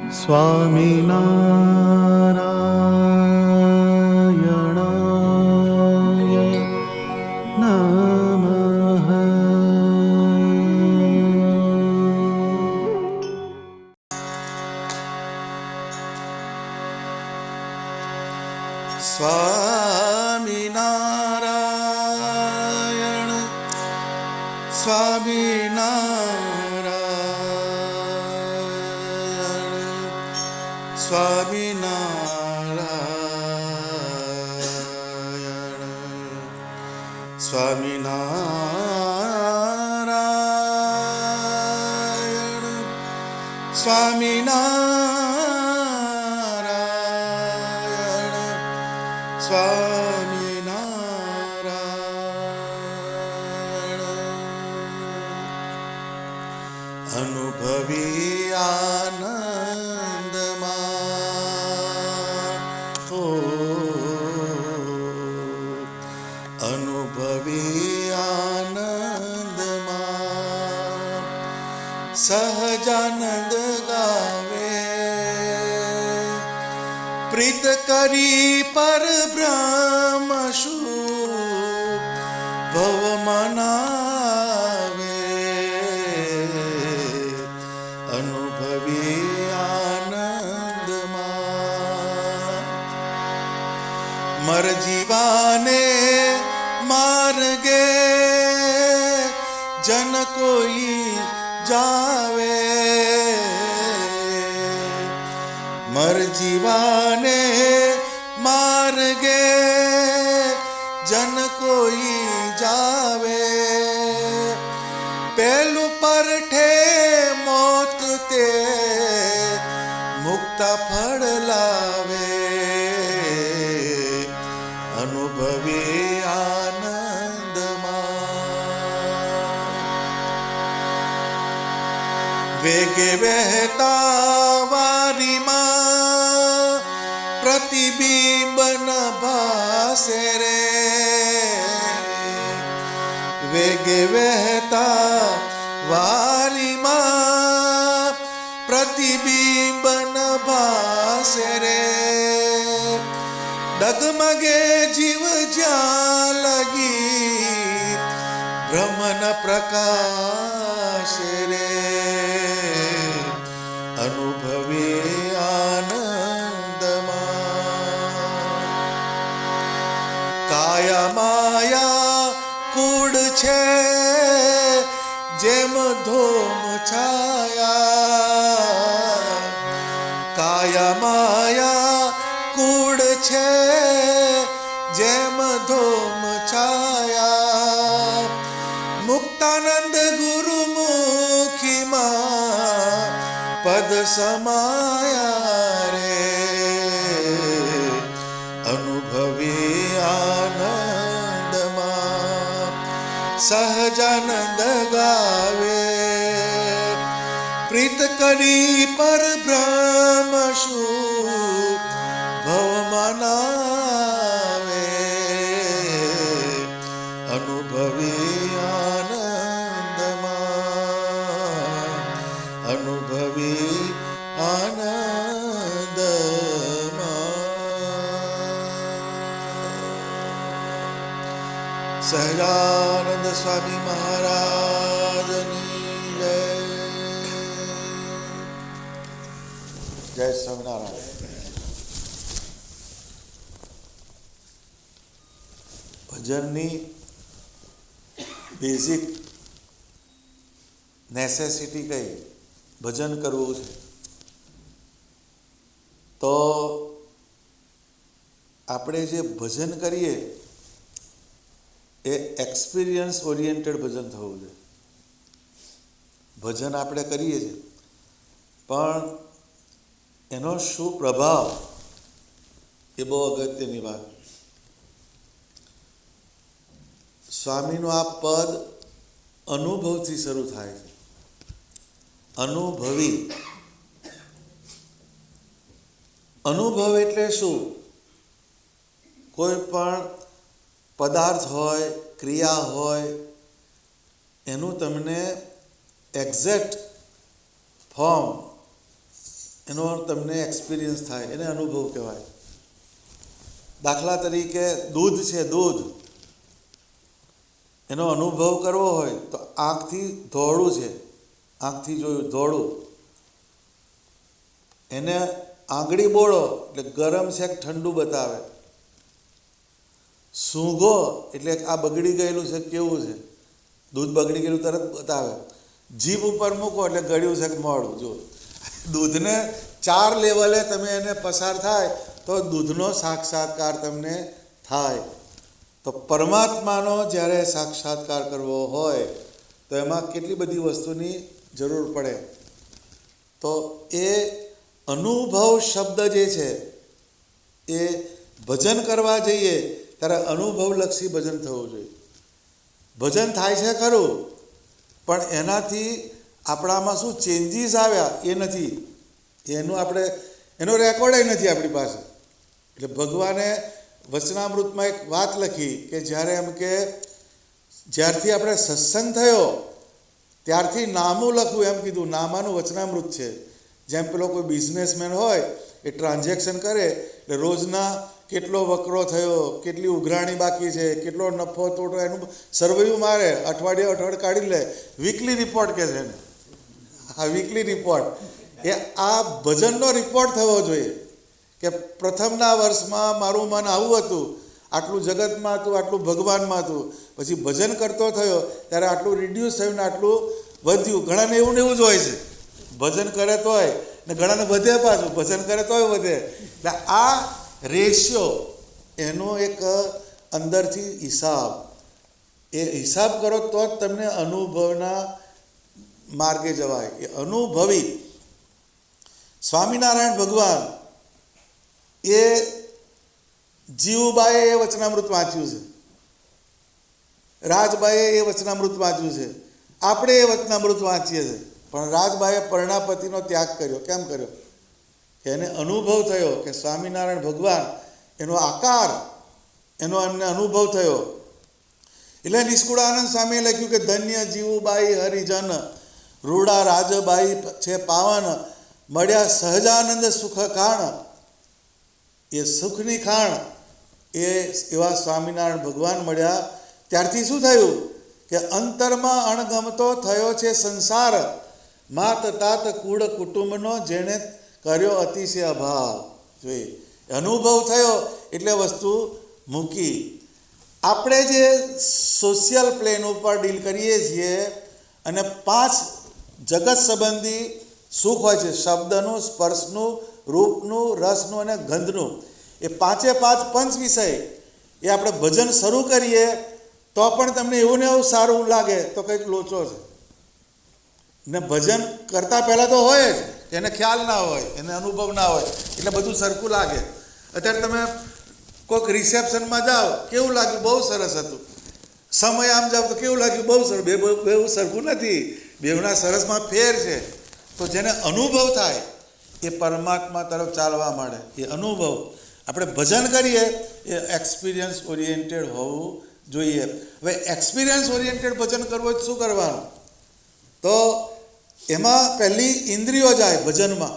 સ્વામિનારાયણાય નમઃ. સ્વામિનારાયણ સ્વામિનારાયણ સ્વામિનારાયણ સ્વામિનારાયણ સ્વામિનારાયણ સ્વામિનારાયણ અનુભવી આનંદમાં હો, અનુભવી આનંદમાં સહજાનંદ ગાવે, પ્રીત કરી પર બ્રહ્મ શું ભવ મનાવે, અનુભવી આનંદમાં મર જીવાને માર્ગે જન કોઈ જાવે, મર જીવાને માર્ગે જન કોઈ જાવે, પેલું પરઠે મોત તે મુક્તા ફળ લાવે, અનુભવી આનંદમાં વેગે વહેતા વારીમાં પ્રતિબિંબ ન ભાસે રે, વેગે વહેતા વારીમાં પ્રતિબિંબ ન ભાસે રે, ડગમગે જીવ જ્યાં લગી બ્રહ્મન પ્રકાશ રે, અનુભવી આનંદમાં કાયા માયા કૂડ છે જેમ ધોમ છાયા, કાયા માયા કૂડ છે જેમ ધોમ છાયા, મુક્તાનંદ ગુરુમુખીમાં પદ સમાયા રે, અનુભવી આનંદમાં સહજાનંદ ગાવે, પ્રીત કરી પર બ્રહ્મ શું ભવ મનાવે, અનુભવી આનંદમાં અનુભવી આનંદમાં સહજાનંદ સ્વામી મહારાજની જય. જય સ્વામિનારાયણ. ભજનની બેઝિક નેસેસિટી કઈ ભજન કરવું છે તો આપણે જે ભજન કરીએ એ એક્સપિરિયન્સ ઓરિએન્ટેડ ભજન થવું જોઈએ. ભજન આપણે કરીએ છીએ પણ એનો શું પ્રભાવ એ બહુ અગત્યની વાત. સ્વામીનું આ પદ અનુભવથી શરૂ થાય છે. અનુભવી. અનુભવ એટલે શું? કોઈ પણ પદાર્થ હોય, ક્રિયા હોય, એનું તમને એક્ઝેક્ટ ફોર્મ એનો તમને એક્સપિરિયન્સ થાય, એને અનુભવ કહેવાય. દાખલા તરીકે દૂધ છે, દૂધ એનો અનુભવ કરવો હોય તો આંખથી ધોળું છે, આંખથી જોયું ધોળું, એને આંગળી બોળો એટલે ગરમ છે કે ઠંડુ બતાવે. સૂંઘો એટલે આ બગડી ગયેલું છે કેવું છે, દૂધ બગડી ગયેલું તરત બતાવે. જીભ ઉપર મૂકો એટલે ગળ્યું છે કે મોડું. જો દૂધને 4 લેવલે તમે એને પસાર થાય તો દૂધનો સાક્ષાત્કાર તમને થાય. તો પરમાત્માનો જ્યારે સાક્ષાત્કાર કરવો હોય તો એમાં કેટલી બધી વસ્તુની જરૂર પડે. તો એ અનુભવ શબ્દ જે છે એ ભજન કરવા જઈએ ત્યારે અનુભવલક્ષી ભજન થવું જોઈએ. ભજન થાય છે ખરું, પણ એનાથી આપણામાં શું ચેન્જીસ આવ્યા એ નથી, એનો રેકોર્ડ નથી આપણી પાસે. એટલે ભગવાને વચનામૃતમાં એક વાત લખી કે જ્યારે એમ કે જ્યારથી આપણે સત્સંગ થયો ત્યારથી નામું લખવું એમ કીધું. નામાનું વચનામૃત છે. જેમ પેલો કોઈ બિઝનેસમેન હોય એ ટ્રાન્ઝેક્શન કરે એટલે રોજના કેટલો વકરો થયો, કેટલી ઉઘરાણી બાકી છે, કેટલો નફો તોટો, એનું સર્વેયું મારે, અઠવાડિયે કાઢી લે. વીકલી રિપોર્ટ કહે છે એને. આ વીકલી રિપોર્ટ એ આ ભજનનો રિપોર્ટ થવો જોઈએ કે પ્રથમના વર્ષમાં મારું મન આવું હતું, આટલું જગતમાં હતું, આટલું ભગવાનમાં હતું. પછી ભજન કરતો થયો ત્યારે આટલું રિડ્યુસ થયું ને આટલું વધ્યું. ઘણાને એવું ને એવું જ હોય છે, ભજન કરે તોય ને ઘણાને વધે, પાછું ભજન કરે તોય વધે. એટલે આ રેશિયો એનો એક અંદરથી હિસાબ, એ હિસાબ કરો તો જ તમને અનુભવના માર્ગે જવાય. એ અનુભવી સ્વામિનારાયણ ભગવાન એ જીવુબાએ એ વચનામૃત વાંચ્યું છે, રાજબાઈએ એ વચનામૃત વાંચ્યું છે, આપણે એ વચનામૃત વાંચીએ છીએ. પણ રાજબાઈએ પરણાપતિનો ત્યાગ કર્યો. કેમ કર્યો? કે એને અનુભવ થયો કે સ્વામિનારાયણ ભગવાન એનો આકાર, એનો એમને અનુભવ થયો. એટલે નિષ્કુળાનંદ સ્વામીએ લખ્યું કે ધન્ય જીવુબાઈ હરિજન, રૂડા રાજબાઈ છે પાવન, મળ્યા સહજાનંદ સુખ ખાણ. એ સુખની ખાણ એ એવા સ્વામિનારાયણ ભગવાન મળ્યા. ત્યારથી શું થયું કે અંતરમાં અણગમતો થયો છે સંસાર, માત તાત કુળ કુટુંબનો જેણે કર્યો અતિશય અભાવ. જોઈએ અનુભવ થયો એટલે વસ્તુ મૂકી. આપણે જે સોશિયલ પ્લેન ઉપર ડીલ કરીએ છીએ અને 5 જગત સંબંધી સુખ હોય છે, શબ્દનું, સ્પર્શનું, રૂપનું, રસનું અને ગંધનું. એ 5 પંચ વિષય એ આપણે ભજન શરૂ કરીએ તો પણ તમને એવું ને એવું સારું લાગે તો કંઈક લોચો છે. ને ભજન કરતાં પહેલાં તો હોય જ, એને ખ્યાલ ના હોય, એને અનુભવ ના હોય, એટલે બધું સરખું લાગે. અત્યારે તમે કોઈક રિસેપ્શનમાં જાઓ, કેવું લાગ્યું? બહુ સરસ હતું. સમય આમ જાઓ તો કેવું લાગ્યું? બહુ સરસ. બેવું સરખું નથી, બેવના સરસમાં ફેર છે. તો જેને અનુભવ થાય એ પરમાત્મા તરફ ચાલવા માંડે. એ અનુભવ આપણે ભજન કરીએ એ એક્સપિરિયન્સ ઓરિએન્ટેડ હોવું જોઈએ. હવે એક્સપિરિયન્સ ઓરિએન્ટેડ ભજન કરવું હોય શું કરવાનું? તો એમાં પહેલી ઇન્દ્રિયો જાય ભજનમાં,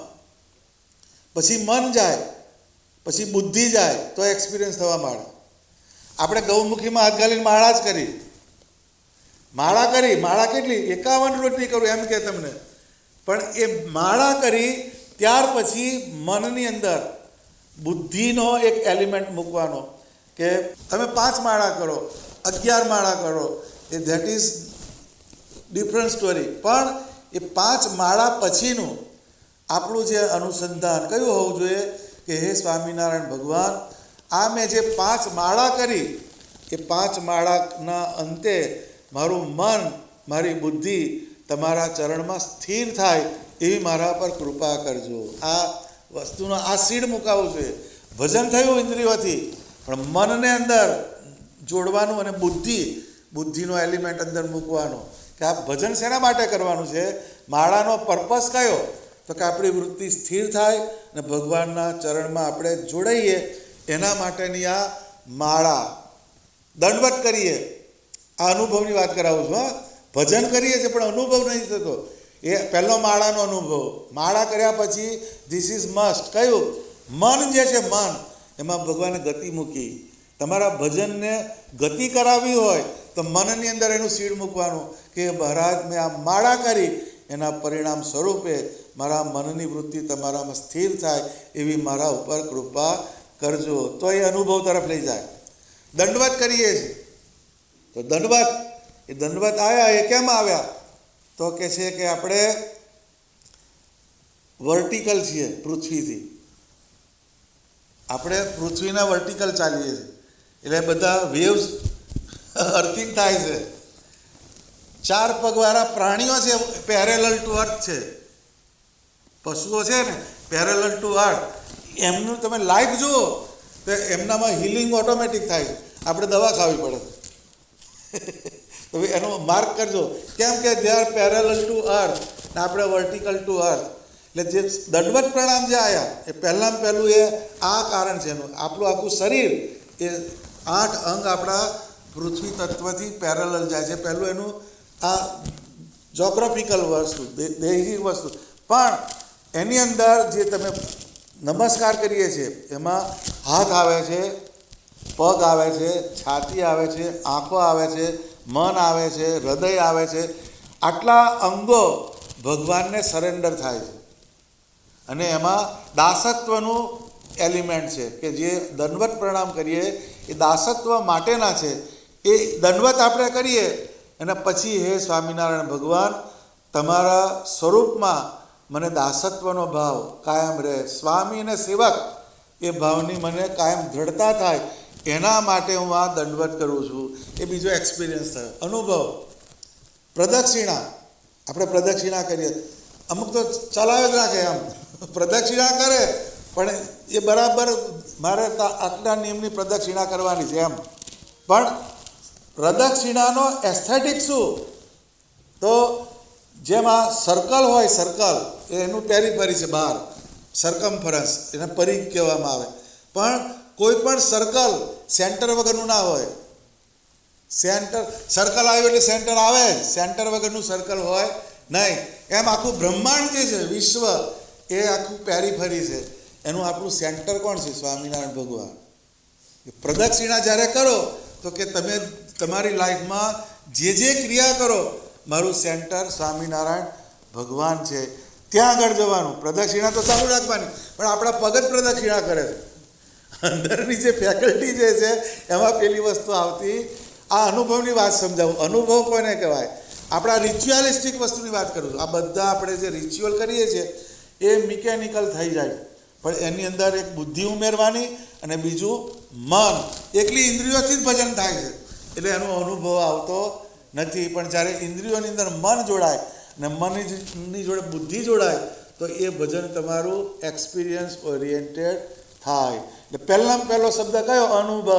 પછી મન જાય, પછી બુદ્ધિ જાય, તો એક્સપિરિયન્સ થવા માંડે. આપણે ગૌમુખીમાં હાથ ઘાલીને માળા જ કરી, માળા કેટલી? 51 રોટલી કરું એમ કે તમને. પણ એ માળા કરી ત્યાર પછી મનની અંદર બુદ્ધિનો એક એલિમેન્ટ મૂકવાનો કે તમે 5 માળા કરો, 11 માળા કરો, એ ધેટ ઇઝ ડિફરન્ટ સ્ટોરી. પણ એ 5 માળા પછીનું આપણું જે અનુસંધાન કયું હોવું જોઈએ કે હે સ્વામિનારાયણ ભગવાન, આ મેં જે 5 માળા કરી એ 5 માળાના અંતે મારું મન, મારી બુદ્ધિ તમારા ચરણમાં સ્થિર થાય એવી મારા પર કૃપા કરજો. આ વસ્તુનો આ સીડ મુકાવવું જોઈએ. ભજન થયું ઇન્દ્રિયોથી, પણ મનને અંદર જોડવાનું અને બુદ્ધિનો એલિમેન્ટ અંદર મૂકવાનો કે આ ભજન શેના માટે કરવાનું છે? માળાનો પર્પસ કયો? તો કે આપણી વૃત્તિ સ્થિર થાય અને ભગવાનના ચરણમાં આપણે જોડાઈએ એના માટેની આ માળા. દંડવત કરીએ, આ અનુભવની વાત કરાવું છું. ભજન કરીએ છીએ પણ અનુભવ નથી થતો એ પહેલો માળાનો અનુભવ. માળા કર્યા પછી ધીસ ઇઝ મસ્ટ. કયું? મન જે છે, મન એમાં ભગવાને ગતિ મૂકી. તમારા ભજનને ગતિ કરાવવી હોય તો મનની અંદર એનું સીડ મૂકવાનું કે મહારાજ મેં આ માળા કરી, એના પરિણામ સ્વરૂપે મારા મનની વૃત્તિ તમારામાં સ્થિર થાય એવી મારા ઉપર કૃપા કરજો. તો એ અનુભવ તરફ લઈ જાય. દંડવત કરીએ છીએ તો દંડવત આવ્યા. એ કેમ આવ્યા? તો કે છે કે આપણે વર્ટિકલ છીએ પૃથ્વીથી. આપણે પૃથ્વીના વર્ટિકલ ચાલીએ છીએ એટલે બધા વેવ્સ અર્થિંગ થાય છે. 4 પગવાળા પ્રાણીઓ છે પેરેલલ ટુ અર્થ છે. પશુઓ છે ને પેરેલલ ટુ અર્થ. એમનું તમે લાઈફ જુઓ તો એમનામાં હિલિંગ ઓટોમેટિક થાય છે. આપણે દવા ખાવી પડે. તો એનો માર્ક કરજો. કેમ કે they are parallel to earth ને આપણે વર્ટિકલ ટુ અર્થ. એટલે જે દંડવત પ્રણામ જે આવ્યા એ પહેલું એ આ કારણ છે એનું. આપણું આખું શરીર એ 8 અંગ આપણા પૃથ્વી તત્વથી પેરેલલ જાય છે. પહેલું એનું આ જોગ્રાફિકલ વસ્તુ, દૈહિક વસ્તુ. પણ એની અંદર જે તમે નમસ્કાર કરીએ છીએ એમાં હાથ આવે છે, પગ આવે છે, છાતી આવે છે, આંખો આવે છે, મન આવે છે, હૃદય આવે છે. આટલા અંગો ભગવાનને સરેન્ડર થાય છે. અને એમાં દાસત્વનું એલિમેન્ટ છે કે જે દંડવત પ્રણામ કરીએ એ દાસત્વ માટેના છે. એ દંડવત આપણે કરીએ અને પછી હે સ્વામિનારાયણ ભગવાન, તમારા સ્વરૂપમાં મને દાસત્વનો ભાવ કાયમ રહે, સ્વામી અને સેવક એ ભાવની મને કાયમ દ્રઢતા થાય, એના માટે હું આ દંડવત કરું છું. એ બીજો એક્સપિરિયન્સ થયો, અનુભવ. પ્રદક્ષિણા, આપણે પ્રદક્ષિણા કરીએ, અમુક તો ચલાવે જ રાખે, આમ પ્રદક્ષિણા કરે પણ એ બરાબર મારે આટલા નિયમની પ્રદક્ષિણા કરવાની છે એમ. પણ પ્રદક્ષિણાનો એસ્થેટિક શું? તો જેમ આ સર્કલ હોય, સર્કલ એનું પેરીફરી છે બહાર, સર્કમફરન્સ એને પરિઘ કહેવામાં આવે. પણ કોઈ પણ સર્કલ સેન્ટર વગરનું ના હોય. સર્કલ આવ્યું એટલે સેન્ટર આવે, સેન્ટર વગરનું સર્કલ હોય નહીં. એમ આખું બ્રહ્માંડ જે છે, વિશ્વ, એ આખું પેરીફરી છે. એનું આપણું સેન્ટર કોણ છે? સ્વામિનારાયણ ભગવાન. પ્રદક્ષિણા જ્યારે કરો તો કે તમે તમારી લાઈફમાં જે ક્રિયા કરો, મારું સેન્ટર સ્વામિનારાયણ ભગવાન છે, ત્યાં આગળ જવાનું. પ્રદક્ષિણા તો ચાલુ રાખવાની, પણ આપણા પગ જ પ્રદક્ષિણા કરે છે. અંદરની જે ફેકલ્ટી જે છે એમાં પેલી વસ્તુ આવતી. આ અનુભવની વાત સમજાવું. અનુભવ કોને કહેવાય? આપણા રિચ્યુઅલિસ્ટિક વસ્તુની વાત કરું છું. આ બધા આપણે જે રિચ્યુઅલ કરીએ છીએ એ મિકેનિકલ થઈ જાય, પણ એની અંદર એક બુદ્ધિ ઉમેરવાની અને બીજું મન. એકલી ઇન્દ્રિયોથી જ ભજન થાય છે એટલે એનો અનુભવ આવતો નથી. પણ જ્યારે ઇન્દ્રિયોની અંદર મન જોડાય અને મનની જોડે બુદ્ધિ જોડાય તો એ ભજન તમારું એક્સપિરિયન્સ ઓરિએન્ટેડ થાય. એટલે પહેલામાં પહેલો શબ્દ કયો? અનુભવ.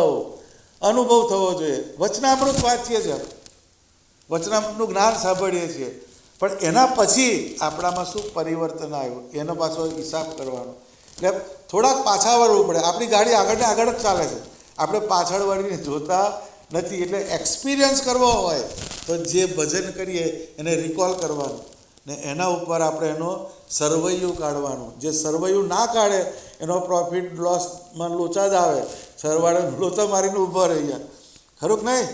અનુભવ થવો જોઈએ. વચનામૃત વાંચીએ છીએ, વચનામૃતનું જ્ઞાન સાંભળીએ છીએ, પણ એના પછી આપણામાં શું પરિવર્તન આવ્યું એનો પાછો હિસાબ કરવાનો. એટલે થોડાક પાછા વળવું પડે. આપણી ગાડી આગળને આગળ જ ચાલે છે, આપણે પાછળ વળીને જોતા નથી. એટલે એક્સપિરિયન્સ કરવો હોય તો જે ભજન કરીએ એને રિકોલ કરવાનું ને એના ઉપર આપણે એનો સરવૈયું કાઢવાનું. જે સરવૈયું ના કાઢે એનો પ્રોફિટ લોસમાં લોચા જ આવે. સરવાળે લોચા મારીને ઊભો રહી જાય. ખરું કે નહીં?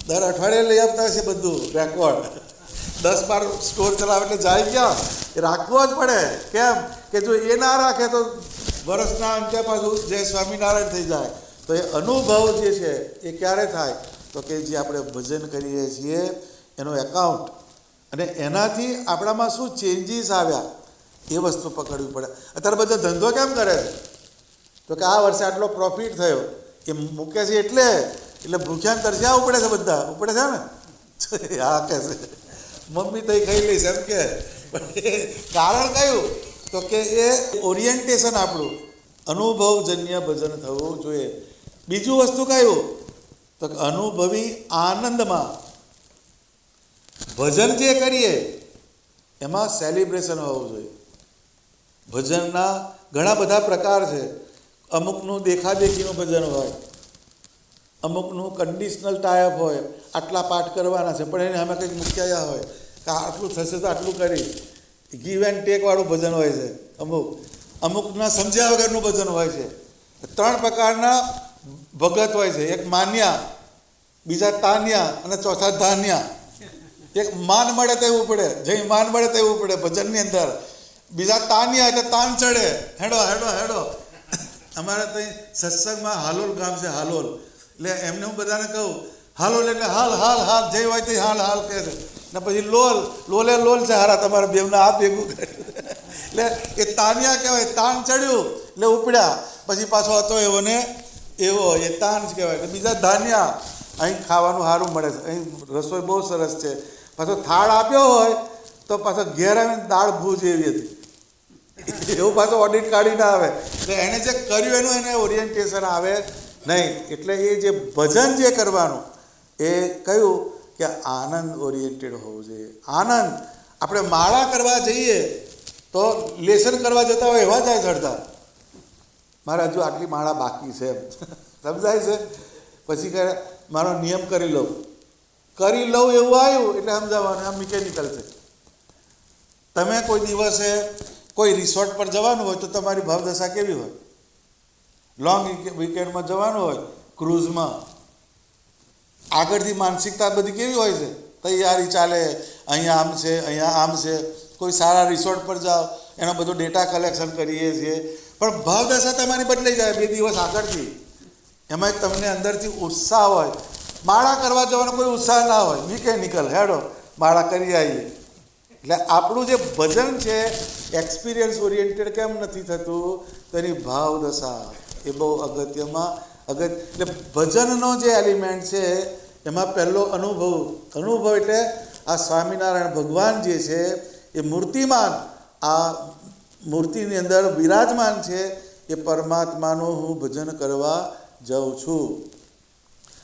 દર અઠવાડિયે લઈ આપતા હશે બધું રેકોર્ડ. 10-12 સ્ટોર ચલાવે એટલે જાય ક્યાં? એ રાખવો જ પડે. કેમ કે જો એ ના રાખે તો વર્ષના અંતે પાછું જય સ્વામિનારાયણ થઈ જાય. તો એ અનુભવ જે છે એ ક્યારે થાય? તો કે જે આપણે ભજન કરીએ છીએ એનો એકાઉન્ટ, અને એનાથી આપણામાં શું ચેન્જીસ આવ્યા એ વસ્તુ પકડવી પડે. અત્યારે બધા ધંધો કેમ કરે છે? તો કે આ વર્ષે આટલો પ્રોફિટ થયો એ મૂકે છે એટલે ભૂખ્યાને તરસ્યા ઉપડે છે, બધા ઉપડે છે ને. હા કહે છે મમ્મી તો ખાઈ લઈશ એમ કે. પણ એ કારણ કયું? તો કે એ ઓરિએન્ટેશન આપણું અનુભવજન્ય ભજન થવું જોઈએ. બીજું વસ્તુ કયું? તો કે અનુભવી આનંદમાં ભજન જે કરીએ એમાં સેલિબ્રેશન હોવું જોઈએ. ભજનના ઘણા બધા પ્રકાર છે. અમુકનું દેખાદેખીનું ભજન હોય, અમુકનું કન્ડિશનલ ટાઈપ હોય, આટલા પાઠ કરવાના છે પણ એને અમે કંઈક મૂક્યા હોય, કે આટલું થશે તો આટલું કરી. ગીવ એન્ડ ટેકવાળું ભજન હોય છે. અમુકના સમજ્યા વગરનું ભજન હોય છે. 3 પ્રકારના ભગત હોય છે. એક માન્યા, બીજા તાન્યા અને ચોથા ધાન્યા. એક માન મળે તેવું પડે, જઈ માન મળે તેવું પડે ભજનની અંદર. બીજા તાન્યા એટલે તાન ચડે, હેડો હેડો હેડો. અમારે ત્યાં સત્સંગમાં હાલોલ ગામ છે, હાલોલ. એટલે એમને હું બધાને કહું હાલોલ એટલે હાલ હાલ હાલ, જય હોય તે હાલ હાલ કહે છે. ને પછી લોલ, લોલે લોલ છે હારા તમારા બેવના આ ભેગું કરે. એટલે એ તાન્યા કહેવાય, તાન ચડ્યું એટલે ઉપડ્યા. પછી પાછો હતો એવો ને એવો, એ તાન જ કહેવાય. એટલે બીજા ધાન્યા, અહીં ખાવાનું સારું મળે છે, અહીં રસોઈ બહુ સરસ છે. પાછો થાળ આપ્યો હોય તો પાછો ઘેર આવીને દાળ ભૂજ એવી હતી, એવું પાછું ઓડિટ કાઢીને આવે. એટલે એણે જે કર્યું એનું એને ઓરિએન્ટેશન આવે નહીં. એટલે એ જે ભજન જે કરવાનું એ કહ્યું કે આનંદ ઓરિએન્ટેડ હોવું જોઈએ. આનંદ, આપણે માળા કરવા જઈએ તો લેસન કરવા જતા હોય એવા જાય ચડતા, મારે હજુ આટલી માળા બાકી છે એમ સમજાય છે. પછી કહે મારો નિયમ કરી લઉં એવું આવ્યું એટલે સમજાવવાનું આમ મિકેનિકલ છે. તમે કોઈ દિવસે કોઈ રિસોર્ટ પર જવાનું હોય તો તમારી ભાવદશા કેવી હોય? લોંગ વીકેન્ડમાં જવાનું હોય ક્રૂઝમાં, આગળથી માનસિકતા બધી કેવી હોય છે? તૈયારી ચાલે, અહીંયા આમ છે, અહીંયા આમ છે. કોઈ સારા રિસોર્ટ પર જાઓ એનો બધો ડેટા કલેક્શન કરીએ છીએ, પણ ભાવદશા તમારી બદલાઈ જાય 2 દિવસ આગળથી. એમાં તમને અંદરથી ઉત્સાહ હોય. માળા કરવા જવાનો કોઈ ઉત્સાહ ના હોય, મિકેનિકલ હેડો માળા કરી આવીએ. એટલે આપણું જે ભજન છે એક્સપિરિયન્સ ઓરિએન્ટેડ કેમ નથી થતું? તો એની ભાવદશા એ બહુ એટલે ભજનનો જે એલિમેન્ટ છે એમાં પહેલો અનુભવ એટલે આ સ્વામિનારાયણ ભગવાન જે છે એ મૂર્તિમાન, આ મૂર્તિની અંદર બિરાજમાન છે. એ પરમાત્માનું હું ભજન કરવા જાઉં છું.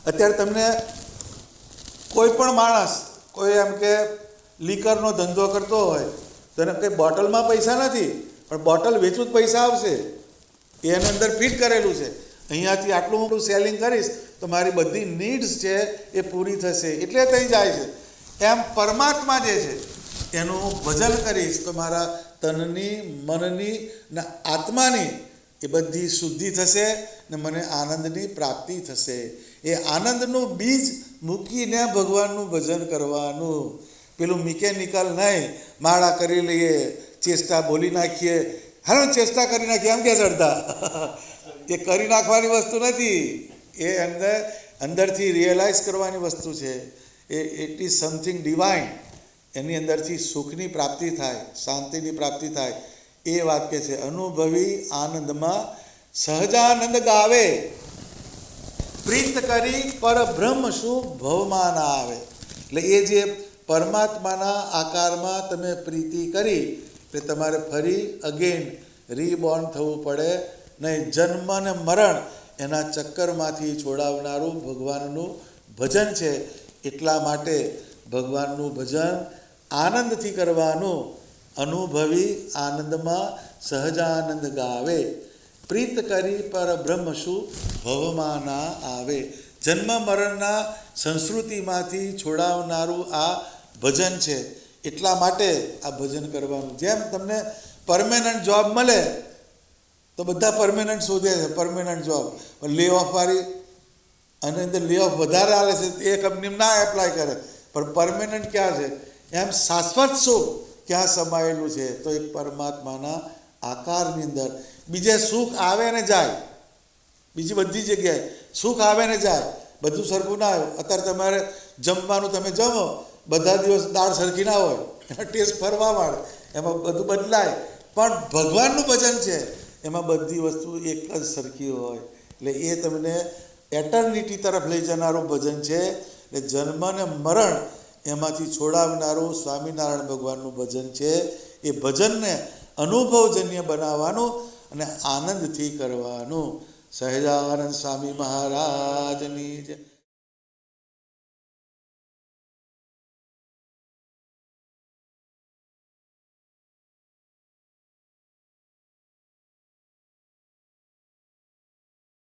અત્યારે તમને કોઈ પણ માણસ, કોઈ એમ કે લીકરનો ધંધો કરતો હોય તો એને કંઈ બોટલમાં પૈસા નથી, પણ બોટલ વેચવું જ પૈસા આવશે. એની અંદર ફિટ કરેલું છે, અહીંયાથી આટલું મોટું સેલિંગ કરીશ તો મારી બધી નીડ્સ છે એ પૂરી થશે, એટલે થઈ જાય છે. એમ પરમાત્મા જે છે એનું ભજન કરીશ તો મારા તનની, મનની ને આત્માની એ બધી શુદ્ધિ થશે ને મને આનંદની પ્રાપ્તિ થશે. એ આનંદનું બીજ મૂકીને ભગવાનનું ભજન કરવાનું. પેલું મિકેનિકલ નહીં, માળા કરી લઈએ, ચેષ્ટા બોલી નાખીએ, હાલો ચેષ્ટા કરી નાખીએ એમ કે ચડતા. એ કરી નાખવાની વસ્તુ નથી, એ અંદરથી રિયલાઇઝ કરવાની વસ્તુ છે. It is something divine. એની અંદરથી સુખની પ્રાપ્તિ થાય, શાંતિની પ્રાપ્તિ થાય. એ વાત કે છે અનુભવી આનંદમાં સહજાનંદ ગાવે, પ્રીત કરી પરબ્રહ્મ શું ભવમાં ના આવે. એટલે એ જે પરમાત્માના આકારમાં તમે પ્રીતિ કરી એટલે તમારે ફરી અગેન રીબોર્ન થવું પડે નહીં. જન્મ અને મરણ એના ચક્કરમાંથી છોડાવનારું ભગવાનનું ભજન છે. એટલા માટે ભગવાનનું ભજન આનંદથી કરવાનું. અનુભવી આનંદમાં સહજાનંદ ગાવે, પ્રીત કરી પરબ્રહ્મ શું ભવમાં ના આવે. જન્મ મરણના સંસ્કૃતિમાંથી છોડાવનારું આ ભજન છે. એટલા માટે આ ભજન કરવાનું. જેમ તમને પરમેનન્ટ જોબ મળે તો બધા પરમેનન્ટ શોધે છે, પરમેનન્ટ જોબ. લે ઓફ વાળી અને અંદર લે ઓફ વધારે આવે છે એ કંપની ના એપ્લાય કરે, પણ પરમેનન્ટ ક્યાં છે? એમ શાશ્વત સુખ ક્યાં સમાયેલું છે? તો એક પરમાત્માના આકારની અંદર. બીજે સુખ આવે ને જાય, બીજી બધી જગ્યાએ સુખ આવે ને જાય, બધું સરખું ના આવે. અત્યારે તમારે જમવાનું તમે જમો, બધા દિવસ દાળ સરખી ના હોય, એનો ટેસ્ટ ફરવા માંડે, એમાં બધું બદલાય. પણ ભગવાનનું ભજન છે એમાં બધી વસ્તુ એક જ સરખી હોય. એટલે એ તમને એટર્નિટી તરફ લઈ જનારું ભજન છે. એટલે જન્મ ને મરણ એમાંથી છોડાવનારું સ્વામિનારાયણ ભગવાનનું ભજન છે. એ ભજનને અનુભવજન્ય બનાવવાનું અને આનંદથી કરવાનું. સહજાનંદ સ્વામી મહારાજની જય.